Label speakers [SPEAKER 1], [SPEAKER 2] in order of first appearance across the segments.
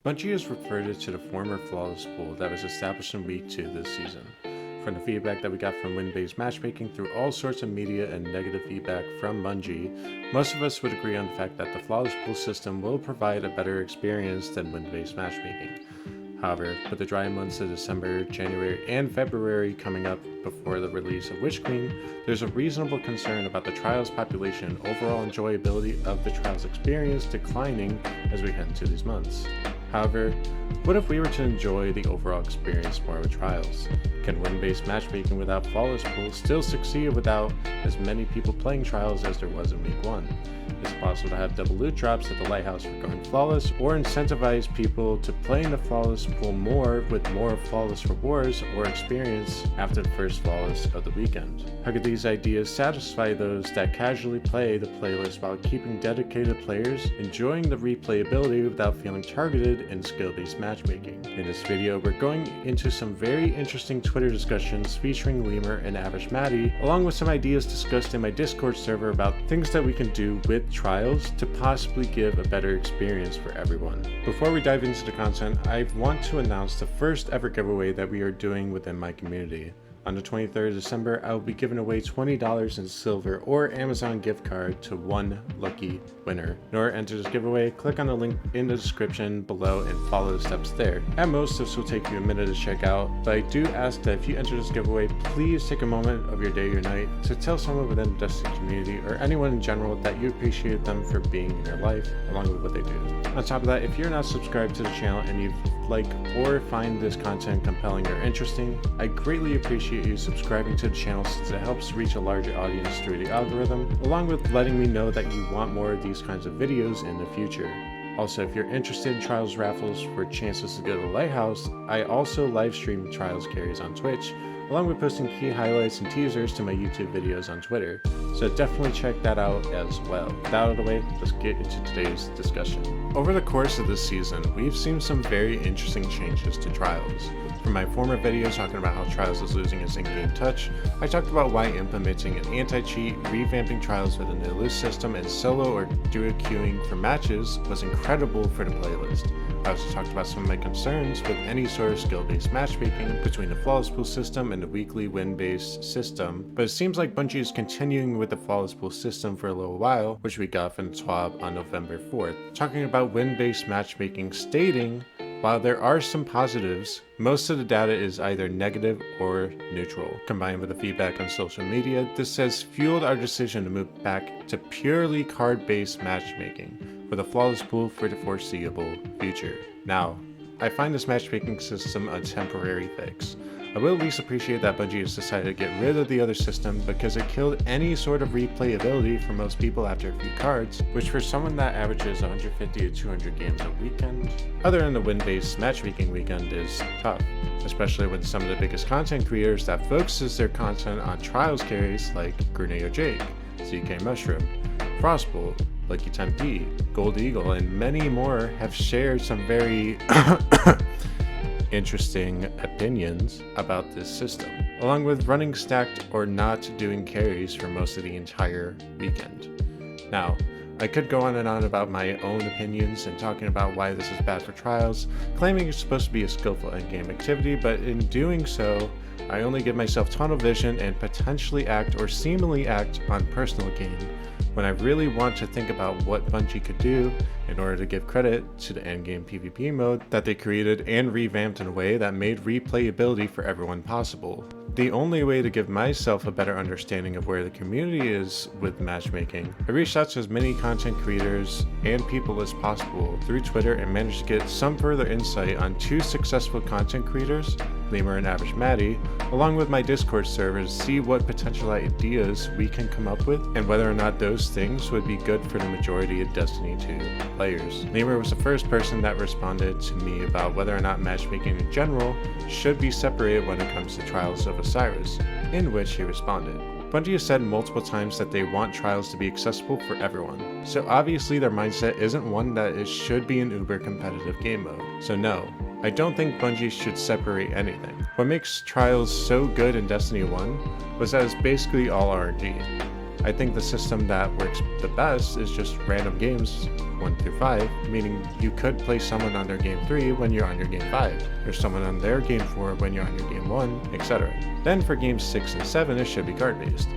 [SPEAKER 1] Bungie has reverted to the former flawless pool that was established in Week 2 this season. From the feedback that we got from win-based matchmaking through all sorts of media and negative feedback from Bungie, most of us would agree on the fact that the flawless pool system will provide a better experience than win-based matchmaking. However, with the dry months of December, January, and February coming up before the release of Witch Queen, there's a reasonable concern about the Trials population and overall enjoyability of the Trials experience declining as we head into these months. However, what if we were to enjoy the overall experience more with Trials? Can win-based matchmaking without flawless pools still succeed without as many people playing Trials as there was in Week 1? Is it possible to have double loot drops at the Lighthouse for going flawless, or incentivize people to play in the flawless pool more with more flawless rewards or experience after the first flawless of the weekend? How could these ideas satisfy those that casually play the playlist while keeping dedicated players enjoying the replayability without feeling targeted in skill-based matchmaking? In this video, we're going into some very interesting Twitter discussions featuring Lemur and AverageMatty, along with some ideas discussed in my Discord server about things that we can do with Trials to possibly give a better experience for everyone. Before we dive into the content, I want to announce the first ever giveaway that we are doing within my community. On the 23rd of December, I will be giving away $20 in silver or Amazon gift card to one lucky winner. In order to enter this giveaway, click on the link in the description below and follow the steps there. At most, this will take you a minute to check out, but I do ask that if you enter this giveaway, please take a moment of your day or night to tell someone within the Destiny community or anyone in general that you appreciate them for being in your life, along with what they do. On top of that, if you're not subscribed to the channel and you like or find this content compelling or interesting, I greatly appreciate you subscribing to the channel since it helps reach a larger audience through the algorithm, along with letting me know that you want more of these kinds of videos in the future. Also, if you're interested in Trials raffles for chances to go to the Lighthouse, I also live stream Trials carries on Twitch, along with posting key highlights and teasers to my YouTube videos on Twitter, so definitely check that out as well. With that out of the way, let's get into today's discussion. Over the course of this season, we've seen some very interesting changes to Trials. From my former videos talking about how Trials is losing its in-game touch, I talked about why implementing an anti-cheat, revamping Trials with a no-lose system, and solo or duo queuing for matches was incredible for the playlist. I also talked about some of my concerns with any sort of skill-based matchmaking between the flawless pool system and the weekly win-based system, but it seems like Bungie is continuing with the flawless pool system for a little while, which we got from the TWAB on November 4th, talking about win-based matchmaking, stating, while there are some positives, most of the data is either negative or neutral. Combined with the feedback on social media, this has fueled our decision to move back to purely card-based matchmaking with a flawless pool for the foreseeable future. Now, I find this matchmaking system a temporary fix. I will at least appreciate that Bungie has decided to get rid of the other system because it killed any sort of replayability for most people after a few cards, which for someone that averages 150 to 200 games a weekend, other than the win-based matchmaking weekend, is tough, especially with some of the biggest content creators that focuses their content on Trials carries like Grenade Jake, CK Mushroom, Frostbolt, Lucky Tempe, Gold Eagle, and many more have shared some very interesting opinions about this system, along with running stacked or not doing carries for most of the entire weekend. Now, I could go on and on about my own opinions and talking about why this is bad for Trials, claiming it's supposed to be a skillful endgame activity, but in doing so, I only give myself tunnel vision and potentially act or seemingly act on personal gain, when I really want to think about what Bungie could do in order to give credit to the endgame PvP mode that they created and revamped in a way that made replayability for everyone possible. The only way to give myself a better understanding of where the community is with matchmaking, I reached out to as many content creators and people as possible through Twitter and managed to get some further insight on two successful content creators, Lemur and AverageMatty, along with my Discord server to see what potential ideas we can come up with and whether or not those things would be good for the majority of Destiny 2 players. Lemur was the first person that responded to me about whether or not matchmaking in general should be separated when it comes to Trials of Osiris, in which he responded. Bungie has said multiple times that they want Trials to be accessible for everyone, so obviously their mindset isn't one that it should be an uber competitive game mode. So no, I don't think Bungie should separate anything. What makes Trials so good in Destiny 1 was that it's basically all RNG. I think the system that works the best is just random games 1 through 5, meaning you could play someone on their game 3 when you're on your game 5, or someone on their game 4 when you're on your game 1, etc. Then for games 6 and 7, it should be card based.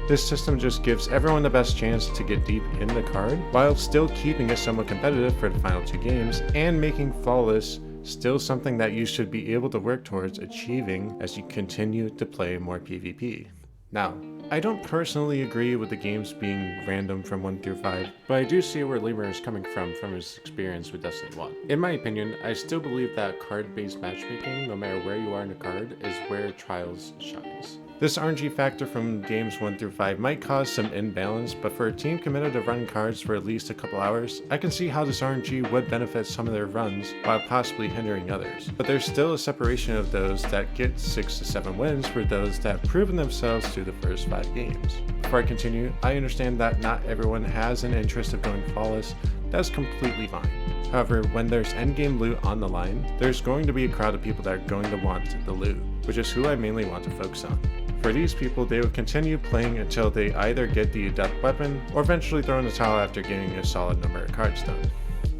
[SPEAKER 1] This system just gives everyone the best chance to get deep in the card, while still keeping it somewhat competitive for the final 2 games, and making flawless still something that you should be able to work towards achieving as you continue to play more PvP. Now, I don't personally agree with the games being random from 1 through 5, but I do see where Lemur is coming from his experience with Destiny 1. In my opinion, I still believe that card-based matchmaking, no matter where you are in the card, is where Trials shines. This RNG factor from games 1 through 5 might cause some imbalance, but for a team committed to run cards for at least a couple hours, I can see how this RNG would benefit some of their runs while possibly hindering others. But there's still a separation of those that get 6 to 7 wins for those that have proven themselves through the first 5 games. Before I continue, I understand that not everyone has an interest of going flawless. That's completely fine. However, when there's endgame loot on the line, there's going to be a crowd of people that are going to want the loot, which is who I mainly want to focus on. For these people, they will continue playing until they either get the adept weapon or eventually throw in the towel after getting a solid number of cards done.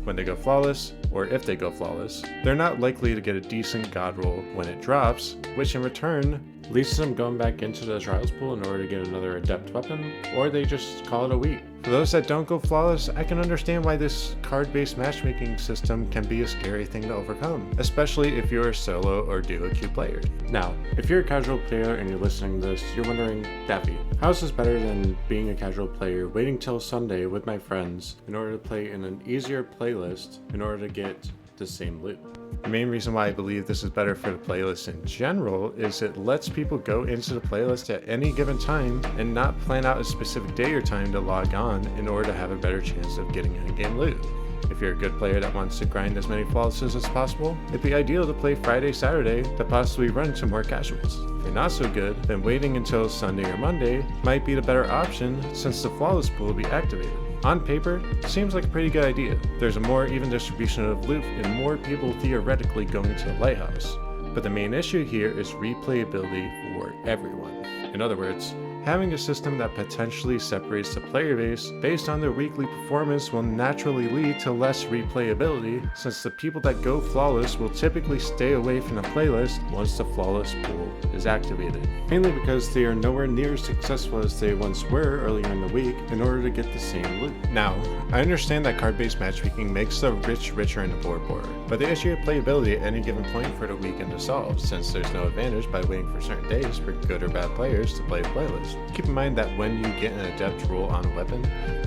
[SPEAKER 1] When they go flawless, or if they go flawless, they're not likely to get a decent god roll when it drops, which in return leads to them going back into the trials pool in order to get another adept weapon, or they just call it a week. For those that don't go flawless, I can understand why this card-based matchmaking system can be a scary thing to overcome, especially if you're a solo or duo queue player. Now, if you're a casual player and you're listening to this, you're wondering, Daffy, how is this better than being a casual player waiting till Sunday with my friends in order to play in an easier playlist in order to get the same loot? The main reason why I believe this is better for the playlist in general is it lets people go into the playlist at any given time and not plan out a specific day or time to log on in order to have a better chance of getting in-game loot. If you're a good player that wants to grind as many flawlesses as possible, it'd be ideal to play Friday, Saturday to possibly run to more casuals. If you're not so good, then waiting until Sunday or Monday might be the better option since the flawless pool will be activated. On paper, it seems like a pretty good idea. There's a more even distribution of loot and more people theoretically going to the lighthouse. But the main issue here is replayability for everyone. In other words, having a system that potentially separates the player base based on their weekly performance will naturally lead to less replayability, since the people that go flawless will typically stay away from the playlist once the flawless pool is activated. Mainly because they are nowhere near as successful as they once were earlier in the week in order to get the same loot. Now, I understand that card-based matchmaking makes the rich richer and the poor poorer, but the issue of playability at any given point for the weekend to solve, since there's no advantage by waiting for certain days for good or bad players to play the playlist. Keep in mind that when you get an adept roll on a weapon,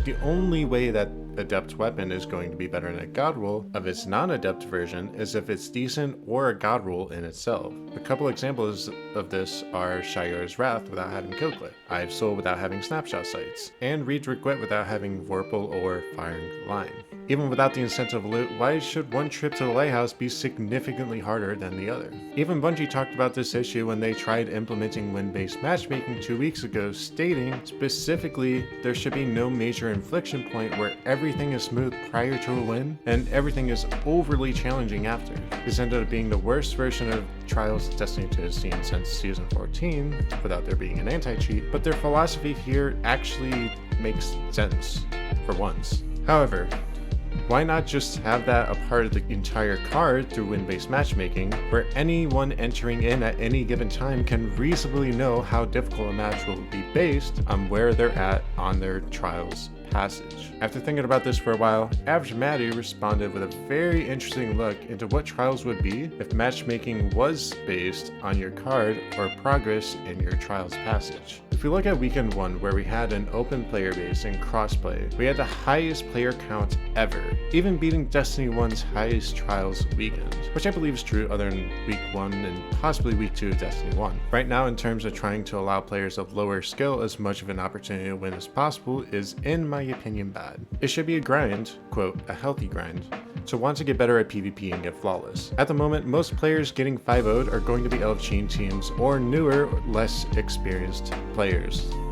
[SPEAKER 1] the only way that adept weapon is going to be better than a god roll of its non-adept version is if it's decent or a god roll in itself. A couple examples of this are Shire's Wrath without having kill clip, I've Soul without having snapshot sights, and Reed's Requite without having Vorpal or Firing Line. Even without the incentive loot, why should one trip to the lighthouse be significantly harder than the other? Even Bungie talked about this issue when they tried implementing win-based matchmaking 2 weeks ago, stating specifically there should be no major inflection point where everything is smooth prior to a win and everything is overly challenging after. This ended up being the worst version of Trials Destiny 2 has seen since Season 14, without there being an anti-cheat, but their philosophy here actually makes sense, for once. However, why not just have that a part of the entire card through win-based matchmaking, where anyone entering in at any given time can reasonably know how difficult a match will be based on where they're at on their Trials passage. After thinking about this for a while, AverageMatty responded with a very interesting look into what Trials would be if matchmaking was based on your card or progress in your Trials passage. If we look at weekend 1, where we had an open player base and crossplay, we had the highest player count ever, even beating Destiny 1's highest Trials weekend, which I believe is true other than week 1 and possibly week 2 of Destiny 1. Right now, in terms of trying to allow players of lower skill as much of an opportunity to win as possible is, in my opinion, bad. It should be a grind, quote, a healthy grind, to want to get better at PvP and get flawless. At the moment, most players getting 5-0'd are going to be out of chain teams or newer, less experienced players.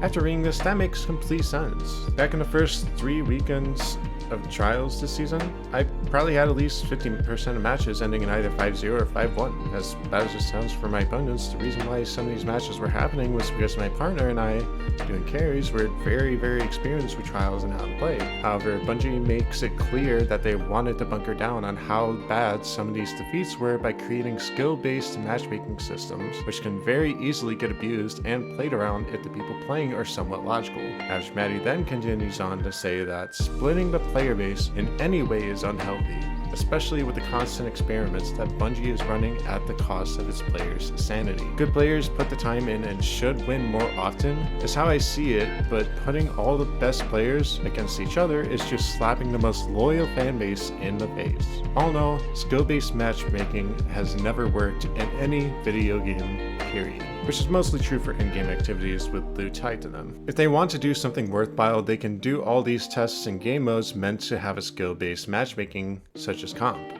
[SPEAKER 1] After reading this, that makes complete sense. Back in the first 3 weekends of Trials this season, I probably had at least 50% of matches ending in either 5-0 or 5-1. As bad as it sounds for my opponents, the reason why some of these matches were happening was because my partner and I doing carries were very experienced with trials and how to play. However, Bungie makes it clear that they wanted to bunker down on how bad some of these defeats were by creating skill-based matchmaking systems, which can very easily get abused and played around if the people playing are somewhat logical. AverageMatty then continues on to say that splitting the player base in any way is unhealthy, especially with the constant experiments that Bungie is running at the cost of its players' sanity. Good players put the time in and should win more often, is how I see it, but putting all the best players against each other is just slapping the most loyal fan base in the face. All in all, skill-based matchmaking has never worked in any video game, period. Which is mostly true for in-game activities with loot tied to them. If they want to do something worthwhile, they can do all these tests in game modes meant to have a skill-based matchmaking, such as comp.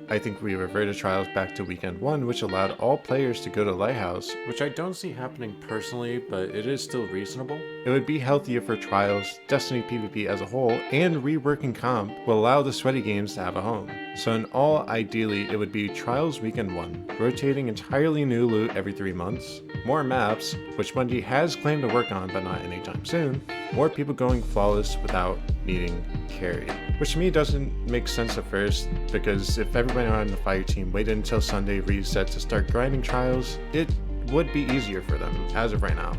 [SPEAKER 1] I think we reverted trials back to weekend 1, which allowed all players to go to Lighthouse, which I don't see happening personally, but it is still reasonable. It would be healthier for trials, Destiny PvP as a whole, and reworking comp will allow the sweaty games to have a home. So in all, ideally, it would be trials weekend 1, rotating entirely new loot every 3 months, more maps, which Bungie has claimed to work on but not anytime soon, more people going flawless without needing carry. Which to me doesn't make sense at first, because if everybody on the fire team waited until Sunday reset to start grinding trials, it would be easier for them as of right now.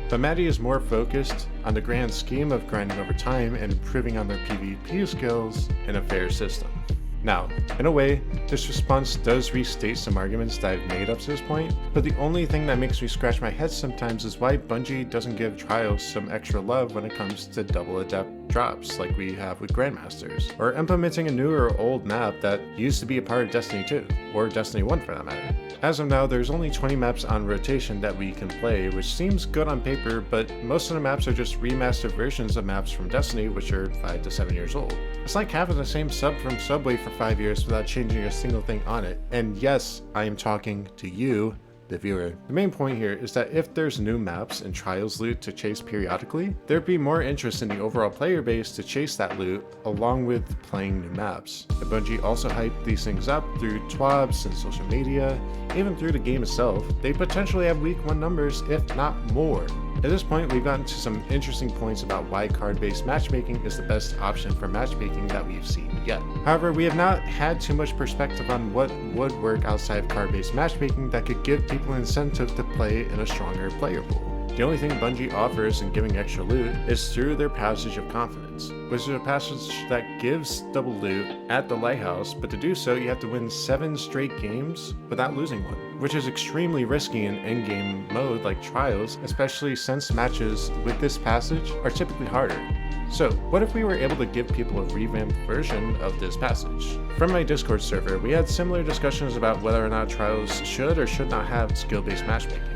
[SPEAKER 1] But Matty is more focused on the grand scheme of grinding over time and improving on their PvP skills in a fair system. Now, in a way, this response does restate some arguments that I've made up to this point, but the only thing that makes me scratch my head sometimes is why Bungie doesn't give trials some extra love when it comes to double adept drops like we have with Grandmasters, or implementing a new or old map that used to be a part of Destiny 2, or Destiny 1 for that matter. As of now, there's only 20 maps on rotation that we can play, which seems good on paper, but most of the maps are just remastered versions of maps from Destiny, which are 5 to 7 years old. It's like having the same sub from Subway for 5 years without changing a single thing on it. And yes, I am talking to you, the viewer. The main point here is that if there's new maps and trials loot to chase periodically, there'd be more interest in the overall player base to chase that loot along with playing new maps. The Bungie also hyped these things up through TWABs and social media, even through the game itself. They potentially have week 1 numbers, if not more. At this point, we've gotten to some interesting points about why card-based matchmaking is the best option for matchmaking that we've seen yet. However, we have not had too much perspective on what would work outside of card-based matchmaking that could give people an incentive to play in a stronger player pool. The only thing Bungie offers in giving extra loot is through their Passage of Confidence, which is a passage that gives double loot at the Lighthouse, but to do so you have to win 7 straight games without losing one, which is extremely risky in in-game mode like trials, especially since matches with this passage are typically harder. So, what if we were able to give people a revamped version of this passage? From my Discord server, we had similar discussions about whether or not trials should or should not have skill-based matchmaking.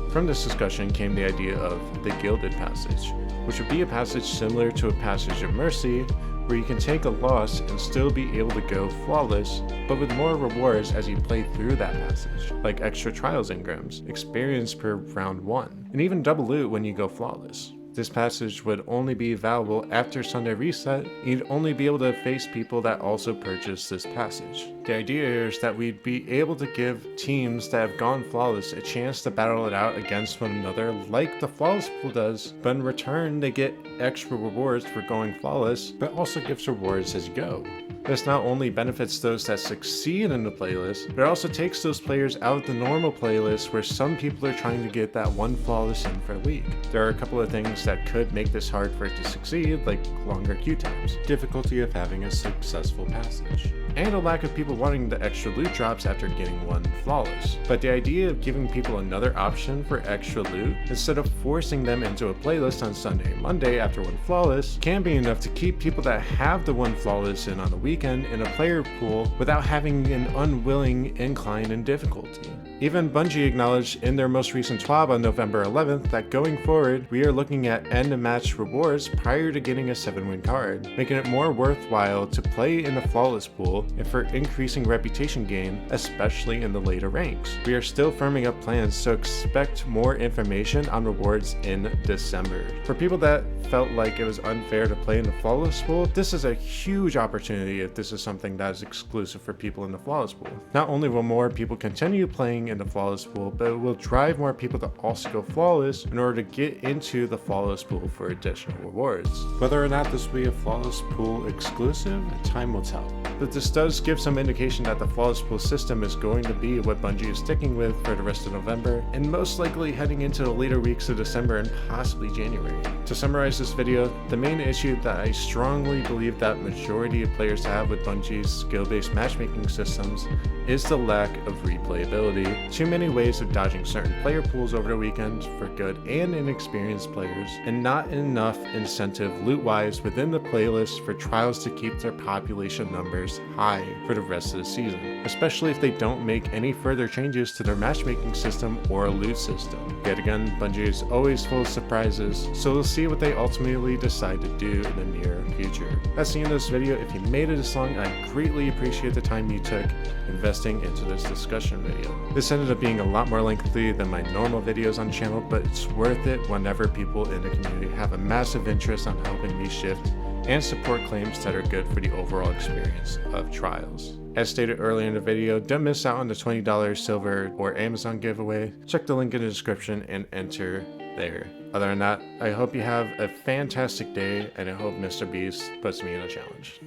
[SPEAKER 1] From this discussion came the idea of the Gilded Passage, which would be a passage similar to a Passage of Mercy, where you can take a loss and still be able to go flawless, but with more rewards as you play through that passage, like extra trials engrams, experience per round 1, and even double loot when you go flawless. This passage would only be available after Sunday reset, and you'd only be able to face people that also purchased this passage. The idea here is that we'd be able to give teams that have gone flawless a chance to battle it out against one another like the flawless pool does, but in return they get extra rewards for going flawless, but also gives rewards as you go. This not only benefits those that succeed in the playlist, but it also takes those players out of the normal playlist where some people are trying to get that one flawless in for a week. There are a couple of things that could make this hard for it to succeed, like longer queue times, difficulty of having a successful passage, and a lack of people wanting the extra loot drops after getting one flawless. But the idea of giving people another option for extra loot, instead of forcing them into a playlist on Sunday and Monday after one flawless, can be enough to keep people that have the one flawless in on the weekend in a player pool without having an unwilling incline in difficulty. Even Bungie acknowledged in their most recent TWAB on November 11th that going forward, we are looking at end-of-match rewards prior to getting a 7-win card, making it more worthwhile to play in the flawless pool and for increasing reputation gain, especially in the later ranks. We are still firming up plans, so expect more information on rewards in December. For people that felt like it was unfair to play in the flawless pool, this is a huge opportunity if this is something that is exclusive for people in the flawless pool. Not only will more people continue playing in the flawless pool, but it will drive more people to also go flawless in order to get into the flawless pool for additional rewards. Whether or not this will be a flawless pool exclusive, time will tell. But this does give some indication that the flawless pool system is going to be what Bungie is sticking with for the rest of November, and most likely heading into the later weeks of December and possibly January. To summarize this video, the main issue that I strongly believe that majority of players have with Bungie's skill-based matchmaking systems is the lack of replayability. Too many ways of dodging certain player pools over the weekend for good and inexperienced players, and not enough incentive loot-wise within the playlist for trials to keep their population numbers high for the rest of the season, especially if they don't make any further changes to their matchmaking system or loot system. Yet again, Bungie is always full of surprises, so we'll see what they ultimately decide to do in the near future. That's the end of this video. If you made it this long, I greatly appreciate the time you took investing into this discussion video. This ended up being a lot more lengthy than my normal videos on the channel, but it's worth it whenever people in the community have a massive interest on helping me shift and support claims that are good for the overall experience of trials. As stated earlier in the video, don't miss out on the $20 silver or Amazon giveaway. Check the link in the description and enter there. Other than that, I hope you have a fantastic day, and I hope Mr. Beast puts me in a challenge.